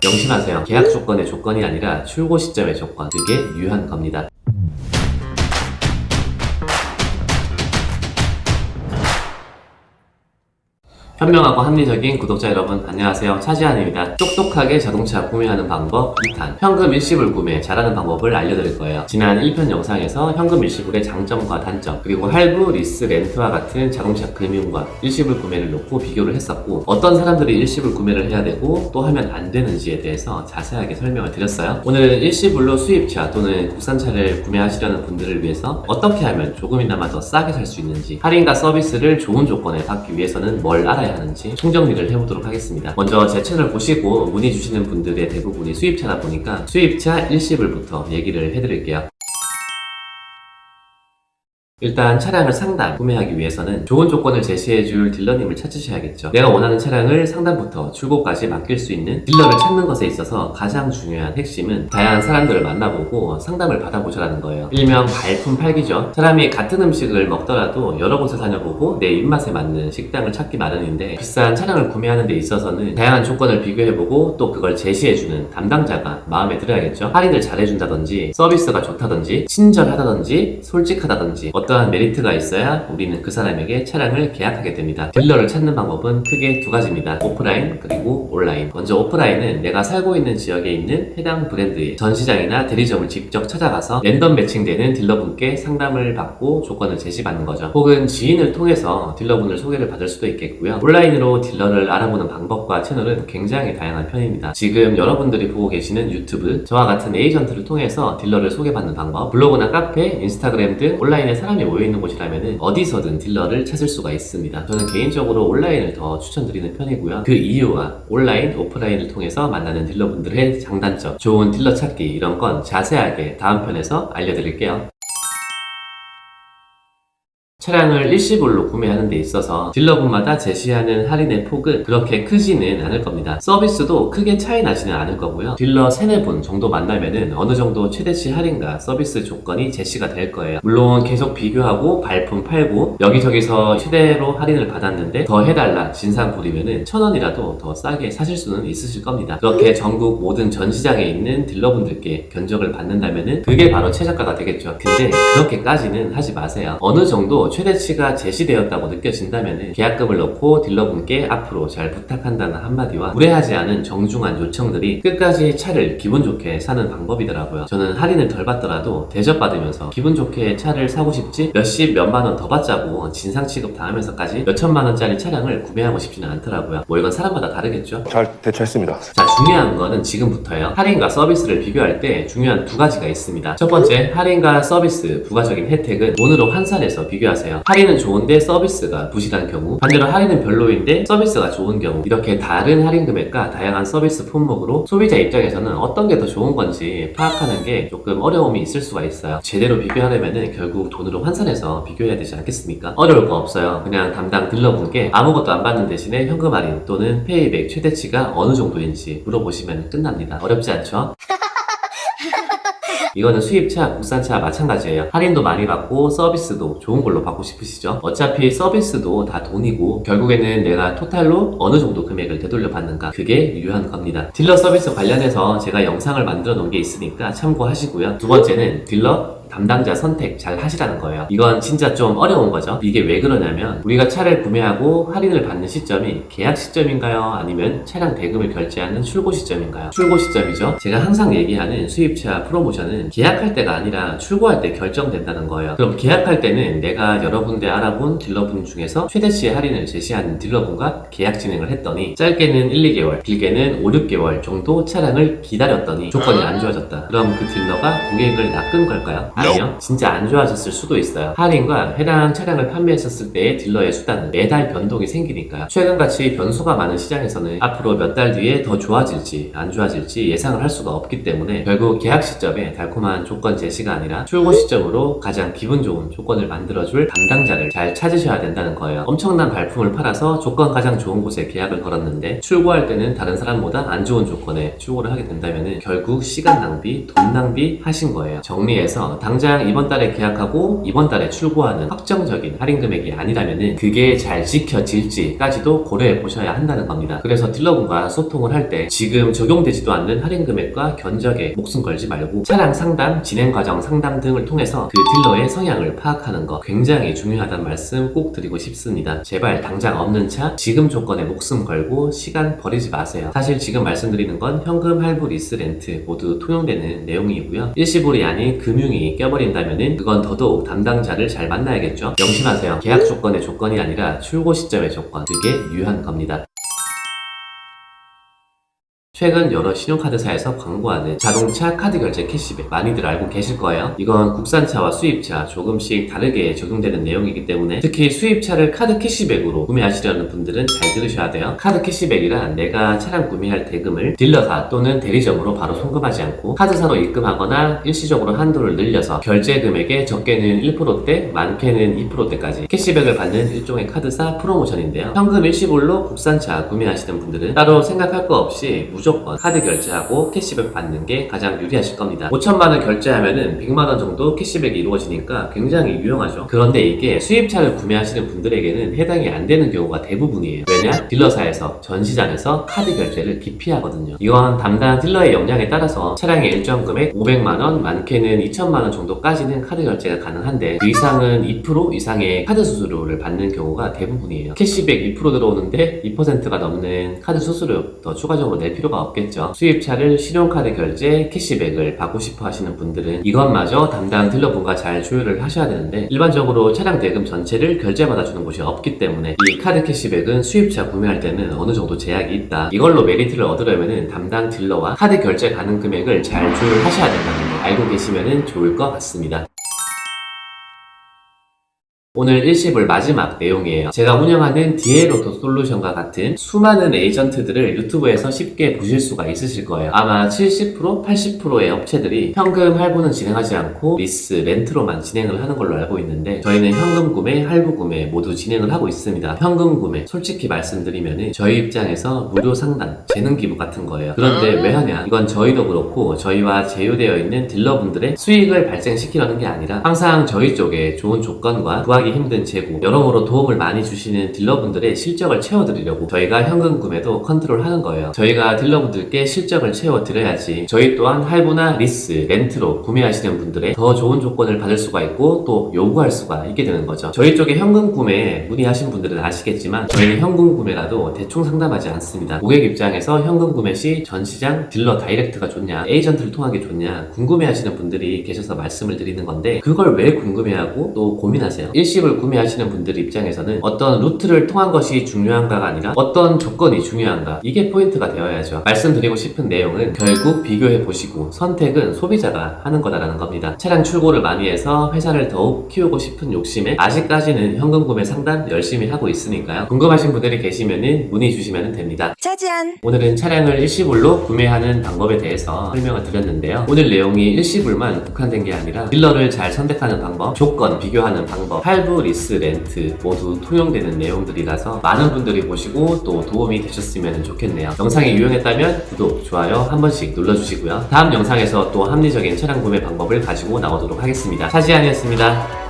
명심하세요. 계약 조건의 조건이 아니라 출고 시점의 조건, 그게 유효한 겁니다. 현명하고 합리적인 구독자 여러분, 안녕하세요. 차지한입니다. 똑똑하게 자동차 구매하는 방법 2탄, 현금 일시불 구매 잘하는 방법을 알려드릴 거예요. 지난 1편 영상에서 현금 일시불의 장점과 단점, 그리고 할부, 리스, 렌트와 같은 자동차 금융과 일시불 구매를 놓고 비교를 했었고, 어떤 사람들이 일시불 구매를 해야 되고 또 하면 안 되는지에 대해서 자세하게 설명을 드렸어요. 오늘은 일시불로 수입차 또는 국산차를 구매하시려는 분들을 위해서 어떻게 하면 조금이나마 더 싸게 살 수 있는지, 할인과 서비스를 좋은 조건에 받기 위해서는 뭘 알아야 하는지 총정리를 해보도록 하겠습니다. 먼저 제 채널 보시고 문의 주시는 분들의 대부분이 수입차다 보니까 수입차 일시불부터 얘기를 해드릴게요. 일단 차량을 상담, 구매하기 위해서는 좋은 조건을 제시해줄 딜러님을 찾으셔야겠죠. 내가 원하는 차량을 상담부터 출고까지 맡길 수 있는 딜러를 찾는 것에 있어서 가장 중요한 핵심은 다양한 사람들을 만나보고 상담을 받아보자라는 거예요. 일명 발품 팔기죠. 사람이 같은 음식을 먹더라도 여러 곳을 다녀보고 내 입맛에 맞는 식당을 찾기 마련인데, 비싼 차량을 구매하는 데 있어서는 다양한 조건을 비교해보고 또 그걸 제시해주는 담당자가 마음에 들어야겠죠. 할인을 잘해준다든지, 서비스가 좋다든지, 친절하다든지, 솔직하다든지 어떠한 메리트가 있어야 우리는 그 사람에게 차량을 계약하게 됩니다. 딜러를 찾는 방법은 크게 두 가지입니다. 오프라인 그리고 온라인. 먼저 오프라인은 내가 살고 있는 지역에 있는 해당 브랜드의 전시장이나 대리점을 직접 찾아가서 랜덤 매칭되는 딜러분께 상담을 받고 조건을 제시받는 거죠. 혹은 지인을 통해서 딜러분을 소개를 받을 수도 있겠고요. 온라인으로 딜러를 알아보는 방법과 채널은 굉장히 다양한 편입니다. 지금 여러분들이 보고 계시는 유튜브, 저와 같은 에이전트를 통해서 딜러를 소개받는 방법, 블로그나 카페, 인스타그램 등 온라인에 사람이 모여있는 곳이라면 어디서든 딜러를 찾을 수가 있습니다. 저는 개인적으로 온라인을 더 추천드리는 편이고요. 그 이유와 온라인, 오프라인을 통해서 만나는 딜러분들의 장단점, 좋은 딜러 찾기, 이런 건 자세하게 다음 편에서 알려드릴게요. 차량을 일시불로 구매하는 데 있어서 딜러분마다 제시하는 할인의 폭은 그렇게 크지는 않을 겁니다. 서비스도 크게 차이 나지는 않을 거고요. 딜러 3-4분 정도 만나면은 어느 정도 최대치 할인과 서비스 조건이 제시가 될 거예요. 물론 계속 비교하고 발품 팔고 여기저기서 최대로 할인을 받았는데 더 해달라 진상 부리면은 1,000원이라도 더 싸게 사실 수는 있으실 겁니다. 그렇게 전국 모든 전시장에 있는 딜러분들께 견적을 받는다면은 그게 바로 최저가가 되겠죠. 근데 그렇게까지는 하지 마세요. 어느 정도 최대치가 제시되었다고 느껴진다면 계약금을 넣고 딜러분께 앞으로 잘 부탁한다는 한마디와 무례하지 않은 정중한 요청들이 끝까지 차를 기분 좋게 사는 방법이더라고요. 저는 할인을 덜 받더라도 대접받으면서 기분 좋게 차를 사고 싶지 몇십 몇만 원 더 받자고 진상 취급 당하면서까지 몇천만 원짜리 차량을 구매하고 싶지는 않더라고요. 뭐 이건 사람마다 다르겠죠. 잘 대처했습니다. 자, 중요한 거는 지금부터예요. 할인과 서비스를 비교할 때 중요한 두 가지가 있습니다. 첫 번째, 할인과 서비스 부가적인 혜택은 돈으로 환산해서 비교하세요. 할인은 좋은데 서비스가 부실한 경우, 반대로 할인은 별로인데 서비스가 좋은 경우, 이렇게 다른 할인 금액과 다양한 서비스 품목으로 소비자 입장에서는 어떤 게 더 좋은 건지 파악하는 게 조금 어려움이 있을 수가 있어요. 제대로 비교하려면 결국 돈으로 환산해서 비교해야 되지 않겠습니까? 어려울 거 없어요. 그냥 담당 딜러분께 아무것도 안 받는 대신에 현금 할인 또는 페이백 최대치가 어느 정도인지 물어보시면 끝납니다. 어렵지 않죠? 이거는 수입차, 국산차 마찬가지예요. 할인도 많이 받고 서비스도 좋은 걸로 받고 싶으시죠? 어차피 서비스도 다 돈이고 결국에는 내가 토탈로 어느 정도 금액을 되돌려 받는가, 그게 유효한 겁니다. 딜러 서비스 관련해서 제가 영상을 만들어 놓은 게 있으니까 참고하시고요. 두 번째는 딜러 담당자 선택 잘 하시라는 거예요. 이건 진짜 좀 어려운 거죠. 이게 왜 그러냐면 우리가 차를 구매하고 할인을 받는 시점이 계약 시점인가요? 아니면 차량 대금을 결제하는 출고 시점인가요? 출고 시점이죠. 제가 항상 얘기하는 수입차 프로모션은 계약할 때가 아니라 출고할 때 결정된다는 거예요. 그럼 계약할 때는 내가 여러 군데 알아본 딜러분 중에서 최대치의 할인을 제시하는 딜러분과 계약 진행을 했더니 짧게는 1-2개월, 길게는 5-6개월 정도 차량을 기다렸더니 조건이 안 좋아졌다. 그럼 그 딜러가 고객을 낚은 걸까요? 아니요. 진짜 안 좋아졌을 수도 있어요. 할인과 해당 차량을 판매했었을 때의 딜러의 수단은 매달 변동이 생기니까요. 최근같이 변수가 많은 시장에서는 앞으로 몇 달 뒤에 더 좋아질지 안 좋아질지 예상을 할 수가 없기 때문에 결국 계약 시점에 달콤한 조건 제시가 아니라 출고 시점으로 가장 기분 좋은 조건을 만들어줄 담당자를 잘 찾으셔야 된다는 거예요. 엄청난 발품을 팔아서 조건 가장 좋은 곳에 계약을 걸었는데 출고할 때는 다른 사람보다 안 좋은 조건에 출고를 하게 된다면 결국 시간 낭비, 돈 낭비 하신 거예요. 정리해서 당장 이번 달에 계약하고 이번 달에 출고하는 확정적인 할인 금액이 아니라면은 그게 잘 지켜질지까지도 고려해 보셔야 한다는 겁니다. 그래서 딜러분과 소통을 할 때 지금 적용되지도 않는 할인 금액과 견적에 목숨 걸지 말고 차량 상담, 진행 과정 상담 등을 통해서 그 딜러의 성향을 파악하는 거 굉장히 중요하다는 말씀 꼭 드리고 싶습니다. 제발 당장 없는 차 지금 조건에 목숨 걸고 시간 버리지 마세요. 사실 지금 말씀드리는 건 현금, 할부, 리스, 렌트 모두 통용되는 내용이고요. 일시불이 아닌 금융이 껴버린다면은 그건 더더욱 담당자를 잘 만나야겠죠. 명심하세요. 계약 조건의 조건이 아니라 출고 시점의 조건, 그게 유효한 겁니다. 최근 여러 신용카드사에서 광고하는 자동차 카드 결제 캐시백 많이들 알고 계실 거예요. 이건 국산차와 수입차 조금씩 다르게 적용되는 내용이기 때문에 특히 수입차를 카드 캐시백으로 구매하시려는 분들은 잘 들으셔야 돼요. 카드 캐시백이란 내가 차량 구매할 대금을 딜러사 또는 대리점으로 바로 송금하지 않고 카드사로 입금하거나 일시적으로 한도를 늘려서 결제 금액의 적게는 1%대, 많게는 2%대까지 캐시백을 받는 일종의 카드사 프로모션인데요. 현금 일시불로 국산차 구매하시는 분들은 따로 생각할 거 없이 무조건 카드 결제하고 캐시백 받는 게 가장 유리하실 겁니다. 5천만원 결제하면은 100만원 정도 캐시백이 이루어지니까 굉장히 유용하죠. 그런데 이게 수입차를 구매하시는 분들에게는 해당이 안 되는 경우가 대부분이에요. 왜냐? 딜러사에서 전시장에서 카드 결제를 기피하거든요. 이건 담당 딜러의 역량에 따라서 차량의 일정 금액 500만원, 많게는 2천만원 정도까지는 카드 결제가 가능한데 그 이상은 2% 이상의 카드 수수료를 받는 경우가 대부분이에요. 캐시백 2% 들어오는데 2%가 넘는 카드 수수료 더 추가적으로 낼 필요가 없겠죠. 수입차를 신용카드 결제 캐시백을 받고 싶어 하시는 분들은 이것마저 담당 딜러분과 잘 조율을 하셔야 되는데 일반적으로 차량 대금 전체를 결제받아주는 곳이 없기 때문에 이 카드 캐시백은 수입차 구매할 때는 어느 정도 제약이 있다. 이걸로 메리트를 얻으려면 담당 딜러와 카드 결제 가능 금액을 잘 조율하셔야 된다는 거 알고 계시면 좋을 것 같습니다. 오늘 일시불 마지막 내용이에요. 제가 운영하는 디에로토 솔루션과 같은 수많은 에이전트들을 유튜브에서 쉽게 보실 수가 있으실 거예요. 아마 70%, 80%의 업체들이 현금 할부는 진행하지 않고 리스, 렌트로만 진행을 하는 걸로 알고 있는데 저희는 현금 구매, 할부 구매 모두 진행을 하고 있습니다. 현금 구매, 솔직히 말씀드리면 저희 입장에서 무료 상담, 재능 기부 같은 거예요. 그런데 왜 하냐? 이건 저희도 그렇고 저희와 제휴되어 있는 딜러분들의 수익을 발생시키려는 게 아니라 항상 저희 쪽에 좋은 조건과 구하기 힘든 재고, 여러모로 도움을 많이 주시는 딜러분들의 실적을 채워드리려고 저희가 현금 구매도 컨트롤하는 거예요. 저희가 딜러분들께 실적을 채워드려야지 저희 또한 할부나 리스, 렌트로 구매하시는 분들의 더 좋은 조건을 받을 수가 있고 또 요구할 수가 있게 되는 거죠. 저희 쪽에 현금 구매 문의하신 분들은 아시겠지만 저희는 현금 구매라도 대충 상담하지 않습니다. 고객 입장에서 현금 구매 시 전시장, 딜러 다이렉트가 좋냐, 에이전트를 통하기 좋냐 궁금해하시는 분들이 계셔서 말씀을 드리는 건데 그걸 왜 궁금해하고 또 고민하세요? 일시불 구매하시는 분들 입장에서는 어떤 루트를 통한 것이 중요한가가 아니라 어떤 조건이 중요한가, 이게 포인트가 되어야죠. 말씀드리고 싶은 내용은 결국 비교해 보시고 선택은 소비자가 하는 거다라는 겁니다. 차량 출고를 많이 해서 회사를 더욱 키우고 싶은 욕심에 아직까지는 현금 구매 상담 열심히 하고 있으니까요. 궁금하신 분들이 계시면 문의 주시면 됩니다. 짜잔! 오늘은 차량을 일시불로 구매하는 방법에 대해서 설명을 드렸는데요. 오늘 내용이 일시불만 국한된 게 아니라 딜러를 잘 선택하는 방법, 조건 비교하는 방법, 할부, 리스, 렌트 모두 통용되는 내용들이라서 많은 분들이 보시고 또 도움이 되셨으면 좋겠네요. 영상이 유용했다면 구독, 좋아요 한 번씩 눌러주시고요. 다음 영상에서 또 합리적인 차량 구매 방법을 가지고 나오도록 하겠습니다. 차지안이었습니다.